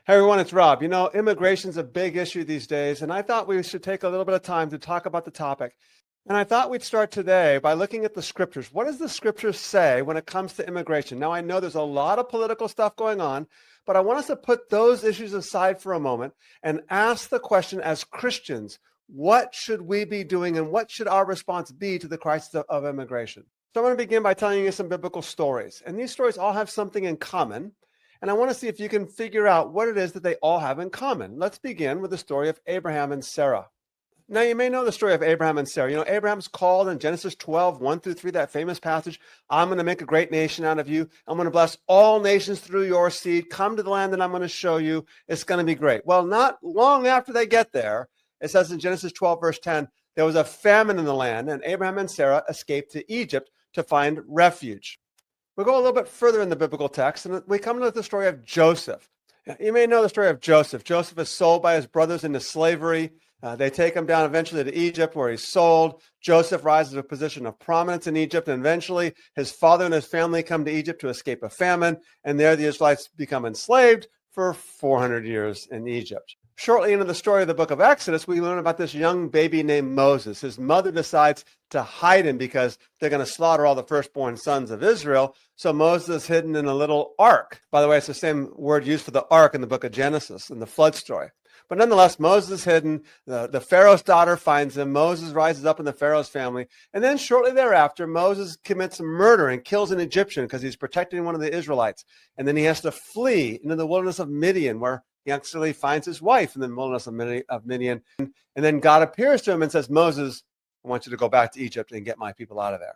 Hey everyone, it's Rob. Immigration's a big issue these days, and I thought we should take a little bit of time to talk about the topic. And I thought we'd start today by looking at the scriptures. What does the scriptures say when it comes to immigration? Now, I know there's a lot of political stuff going on, but I want us to put those issues aside for a moment and ask the question as Christians, what should we be doing and what should our response be to the crisis of immigration? So I'm going to begin by telling you some biblical stories. And these stories all have something in common. And I want to see if you can figure out what it is that they all have in common. Let's begin with the story of Abraham and Sarah. Now, you may know the story of Abraham and Sarah. Abraham's called in Genesis 12, 1-3, that famous passage, I'm going to make a great nation out of you. I'm going to bless all nations through your seed. Come to the land that I'm going to show you. It's going to be great. Well, not long after they get there, it says in Genesis 12, verse 10, there was a famine in the land, and Abraham and Sarah escaped to Egypt to find refuge. We'll go a little bit further in the biblical text, and we come to the story of Joseph. You may know the story of Joseph. Joseph is sold by his brothers into slavery. They take him down eventually to Egypt, where he's sold. Joseph rises to a position of prominence in Egypt, and eventually his father and his family come to Egypt to escape a famine, and there the Israelites become enslaved for 400 years in Egypt. Shortly into the story of the book of Exodus, we learn about this young baby named Moses. His mother decides to hide him because they're going to slaughter all the firstborn sons of Israel. So Moses is hidden in a little ark. By the way, it's the same word used for the ark in the book of Genesis, in the flood story. But nonetheless, Moses is hidden. The Pharaoh's daughter finds him. Moses rises up in the Pharaoh's family. And then shortly thereafter, Moses commits murder and kills an Egyptian because he's protecting one of the Israelites. And then he has to flee into the wilderness of Midian, where he actually finds his wife in the wilderness of Midian. And then God appears to him and says, Moses, I want you to go back to Egypt and get my people out of there.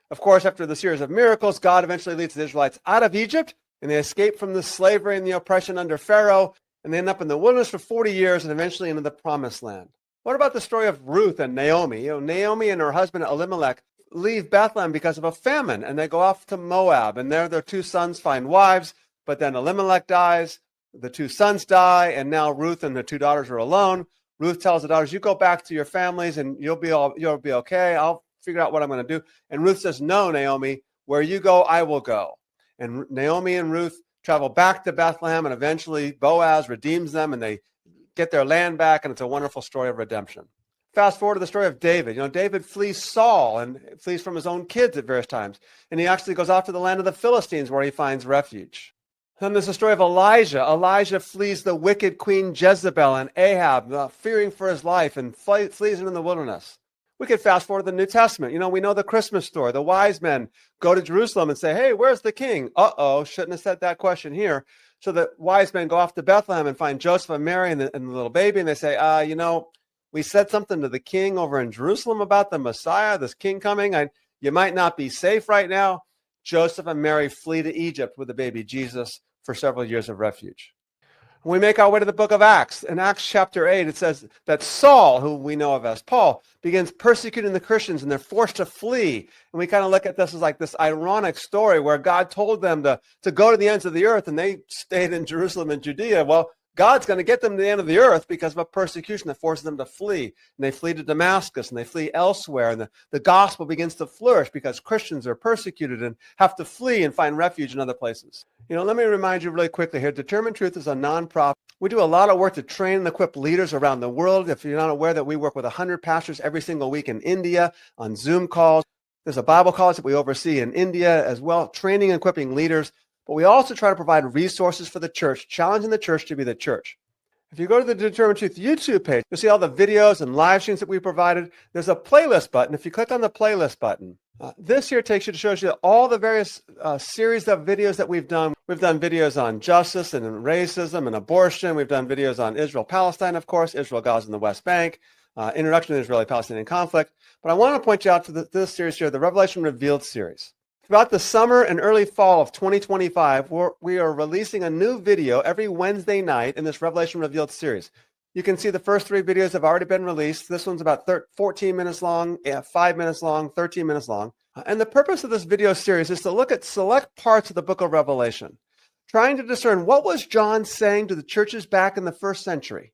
Of course, after the series of miracles, God eventually leads the Israelites out of Egypt, and they escape from the slavery and the oppression under Pharaoh, and they end up in the wilderness for 40 years and eventually into the promised land. What about the story of Ruth and Naomi? Naomi and her husband Elimelech leave Bethlehem because of a famine, and they go off to Moab, and there their two sons find wives, but then Elimelech dies. The two sons die, and now Ruth and the two daughters are alone. Ruth tells the daughters, you go back to your families and you'll be okay. I'll figure out what I'm going to do. And Ruth says, no, Naomi, where you go, I will go. And Naomi and Ruth travel back to Bethlehem, and eventually Boaz redeems them and they get their land back, and it's a wonderful story of redemption. Fast forward to the story of David. David flees Saul and flees from his own kids at various times. And he actually goes off to the land of the Philistines where he finds refuge. Then there's the story of Elijah. Elijah flees the wicked queen Jezebel and Ahab, fearing for his life, and flees into the wilderness. We could fast forward to the New Testament. We know the Christmas story. The wise men go to Jerusalem and say, hey, where's the king? Uh-oh, shouldn't have said that question here. So the wise men go off to Bethlehem and find Joseph and Mary and the little baby, and they say, we said something to the king over in Jerusalem about the Messiah, this king coming. You might not be safe right now. Joseph and Mary flee to Egypt with the baby Jesus for several years of refuge. When we make our way to the book of Acts, in Acts chapter 8, it says that Saul, who we know of as Paul, begins persecuting the Christians, and they're forced to flee. And we kind of look at this as like this ironic story where God told them to go to the ends of the earth, and they stayed in Jerusalem and Judea. Well, God's going to get them to the end of the earth because of a persecution that forces them to flee. And they flee to Damascus, and they flee elsewhere. And the gospel begins to flourish because Christians are persecuted and have to flee and find refuge in other places. Let me remind you really quickly here, Determined Truth is a nonprofit. We do a lot of work to train and equip leaders around the world. If you're not aware that we work with 100 pastors every single week in India on Zoom calls. There's a Bible college that we oversee in India as well, training and equipping leaders. But we also try to provide resources for the church, challenging the church to be the church. If you go to the Determined Truth YouTube page, you'll see all the videos and live streams that we provided. There's a playlist button. If you click on the playlist button, this here shows you all the various series of videos that we've done. We've done videos on justice and racism and abortion. We've done videos on Israel-Palestine, of course, Israel, Gaza, and the West Bank, introduction to the Israeli-Palestinian conflict. But I want to point you out to this series here, the Revelation Revealed series. Throughout the summer and early fall of 2025, we are releasing a new video every Wednesday night in this Revelation Revealed series. You can see the first 3 videos have already been released. This one's about 14 minutes long, 5 minutes long, 13 minutes long. And the purpose of this video series is to look at select parts of the book of Revelation, trying to discern what was John saying to the churches back in the first century.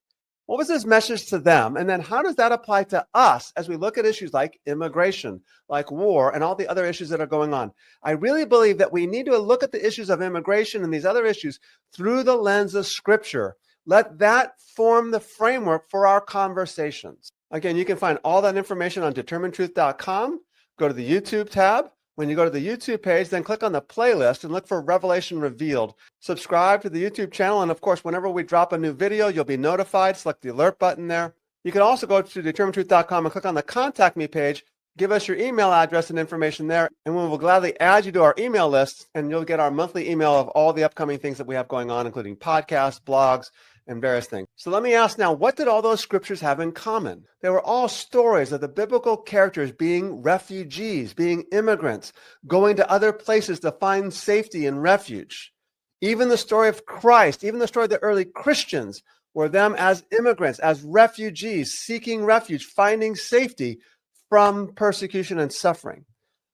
What was his message to them? And then how does that apply to us as we look at issues like immigration, like war, and all the other issues that are going on? I really believe that we need to look at the issues of immigration and these other issues through the lens of Scripture. Let that form the framework for our conversations. Again, you can find all that information on determinedtruth.com. Go to the YouTube tab. When you go to the YouTube page, then click on the playlist and look for Revelation Revealed. Subscribe to the YouTube channel, and of course, whenever we drop a new video, you'll be notified. Select the alert button there. You can also go to determinedtruth.com and click on the Contact Me page. Give us your email address and information there, and we will gladly add you to our email list, and you'll get our monthly email of all the upcoming things that we have going on, including podcasts, blogs, and various things. So let me ask now, what did all those scriptures have in common? They were all stories of the biblical characters being refugees, being immigrants, going to other places to find safety and refuge. Even the story of Christ, even the story of the early Christians, were them as immigrants, as refugees, seeking refuge, finding safety from persecution and suffering.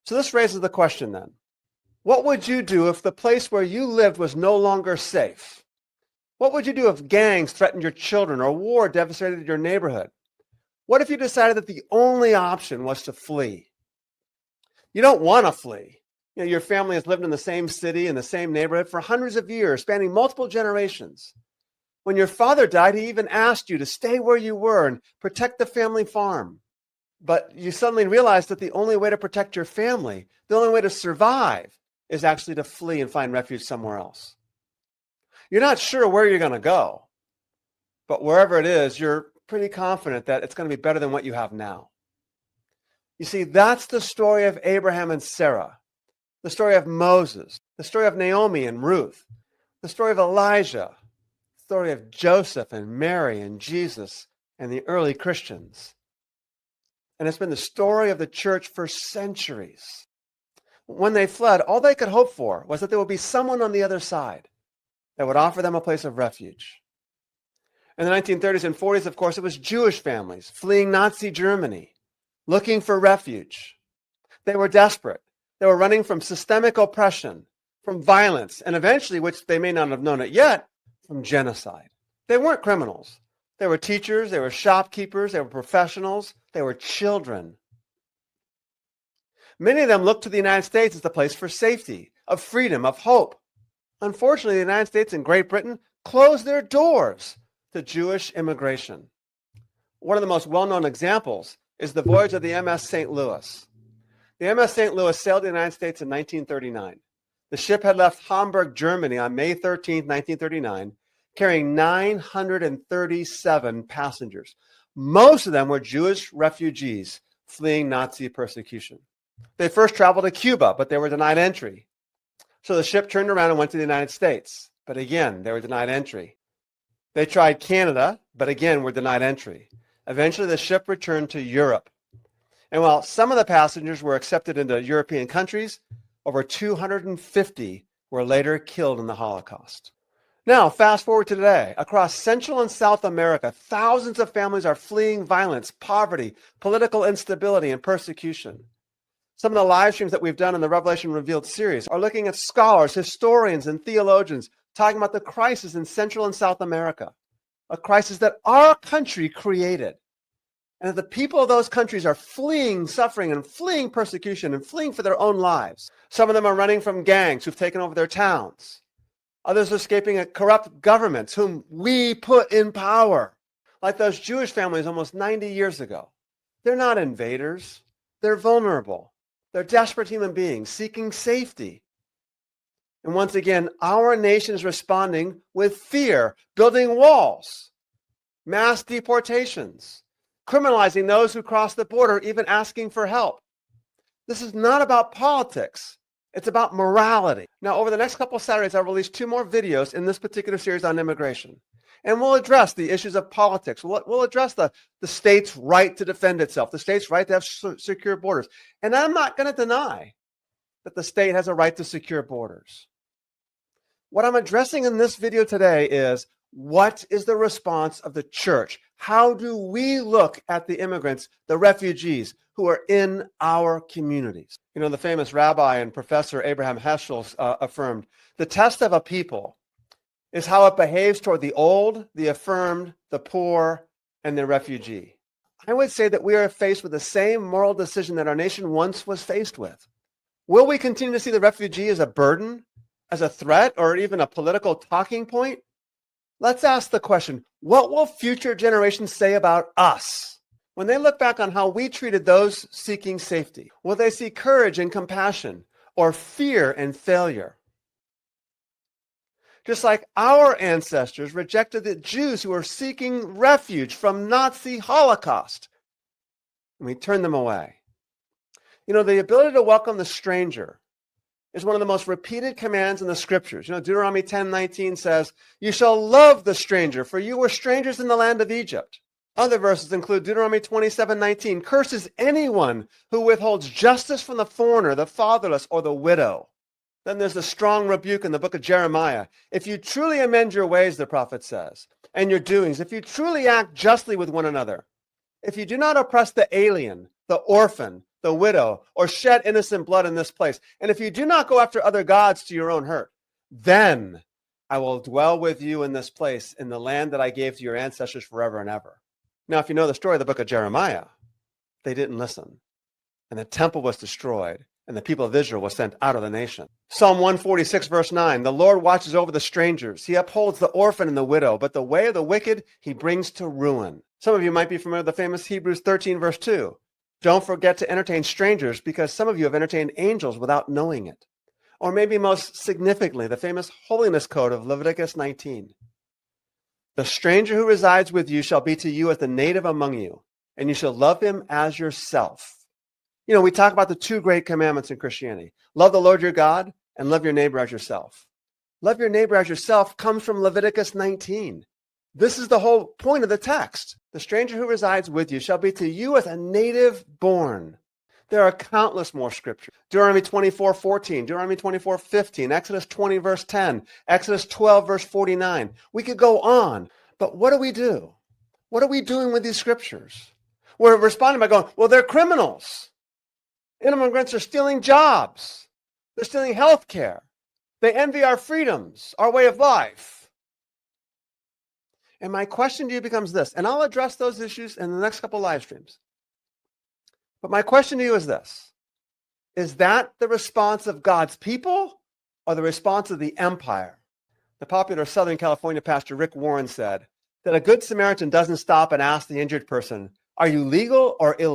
So this raises the question then, what would you do if the place where you lived was no longer safe? What would you do if gangs threatened your children or war devastated your neighborhood? What if you decided that the only option was to flee? You don't want to flee. Your family has lived in the same city, in the same neighborhood for hundreds of years, spanning multiple generations. When your father died, he even asked you to stay where you were and protect the family farm. But you suddenly realized that the only way to protect your family, the only way to survive, is actually to flee and find refuge somewhere else. You're not sure where you're going to go, but wherever it is, you're pretty confident that it's going to be better than what you have now. You see, that's the story of Abraham and Sarah, the story of Moses, the story of Naomi and Ruth, the story of Elijah, the story of Joseph and Mary and Jesus and the early Christians. And it's been the story of the church for centuries. When they fled, all they could hope for was that there would be someone on the other side that would offer them a place of refuge. In the 1930s and 40s, of course, it was Jewish families fleeing Nazi Germany, looking for refuge. They were desperate. They were running from systemic oppression, from violence, and eventually, which they may not have known it yet, from genocide. They weren't criminals. They were teachers, they were shopkeepers, they were professionals, they were children. Many of them looked to the United States as the place for safety, of freedom, of hope. Unfortunately, the United States and Great Britain closed their doors to Jewish immigration. One of the most well-known examples is the voyage of the MS St. Louis. The MS St. Louis sailed to the United States in 1939. The ship had left Hamburg, Germany on May 13, 1939, carrying 937 passengers. Most of them were Jewish refugees fleeing Nazi persecution. They first traveled to Cuba, but they were denied entry. So the ship turned around and went to the United States. But again, they were denied entry. They tried Canada, but again, were denied entry. Eventually, the ship returned to Europe. And while some of the passengers were accepted into European countries, over 250 were later killed in the Holocaust. Now, fast forward to today. Across Central and South America, thousands of families are fleeing violence, poverty, political instability, and persecution. Some of the live streams that we've done in the Revelation Revealed series are looking at scholars, historians, and theologians talking about the crisis in Central and South America, a crisis that our country created. And that the people of those countries are fleeing suffering and fleeing persecution and fleeing for their own lives. Some of them are running from gangs who've taken over their towns. Others are escaping corrupt governments whom we put in power, like those Jewish families almost 90 years ago. They're not invaders. They're vulnerable. They're desperate human beings seeking safety. And once again, our nation is responding with fear, building walls, mass deportations, criminalizing those who cross the border, even asking for help. This is not about politics. It's about morality. Now, over the next couple of Saturdays, I'll release 2 more videos in this particular series on immigration. And we'll address the issues of politics. We'll address the state's right to defend itself, the state's right to have secure borders. And I'm not going to deny that the state has a right to secure borders. What I'm addressing in this video today is, what is the response of the church? How do we look at the immigrants, the refugees who are in our communities? You know, the famous rabbi and professor Abraham Heschel affirmed, the test of a people is how it behaves toward the old, the affirmed, the poor, and the refugee. I would say that we are faced with the same moral decision that our nation once was faced with. Will we continue to see the refugee as a burden, as a threat, or even a political talking point? Let's ask the question, what will future generations say about us? When they look back on how we treated those seeking safety, will they see courage and compassion or fear and failure? Just like our ancestors rejected the Jews who were seeking refuge from Nazi Holocaust, and we turned them away. You know, the ability to welcome the stranger is one of the most repeated commands in the scriptures. You know, Deuteronomy 10:19 says, "You shall love the stranger, for you were strangers in the land of Egypt." Other verses include Deuteronomy 27:19, "Curses anyone who withholds justice from the foreigner, the fatherless, or the widow." Then there's the strong rebuke in the book of Jeremiah. "If you truly amend your ways," the prophet says, "and your doings, if you truly act justly with one another, if you do not oppress the alien, the orphan, the widow, or shed innocent blood in this place, and if you do not go after other gods to your own hurt, then I will dwell with you in this place, in the land that I gave to your ancestors forever and ever." Now, if you know the story of the book of Jeremiah, they didn't listen, and the temple was destroyed, and the people of Israel was sent out of the nation. Psalm 146, verse 9, "The Lord watches over the strangers. He upholds the orphan and the widow, but the way of the wicked he brings to ruin." Some of you might be familiar with the famous Hebrews 13, verse 2. "Don't forget to entertain strangers, because some of you have entertained angels without knowing it." Or maybe most significantly, the famous holiness code of Leviticus 19. "The stranger who resides with you shall be to you as the native among you, and you shall love him as yourself." You know, we talk about the two great commandments in Christianity. Love the Lord your God and love your neighbor as yourself. Love your neighbor as yourself comes from Leviticus 19. This is the whole point of the text. "The stranger who resides with you shall be to you as a native born." There are countless more scriptures. Deuteronomy 24:14, Deuteronomy 24:15, Exodus 20, verse 10, Exodus 12, verse 49. We could go on, but what do we do? What are we doing with these scriptures? We're responding by going, well, they're criminals. Immigrants are stealing jobs. They're stealing health care. They envy our freedoms, our way of life. And my question to you becomes this, and I'll address those issues in the next couple of live streams. But my question to you is this: is that the response of God's people or the response of the empire? The popular Southern California pastor Rick Warren said that a good Samaritan doesn't stop and ask the injured person, "Are you legal or illegal?"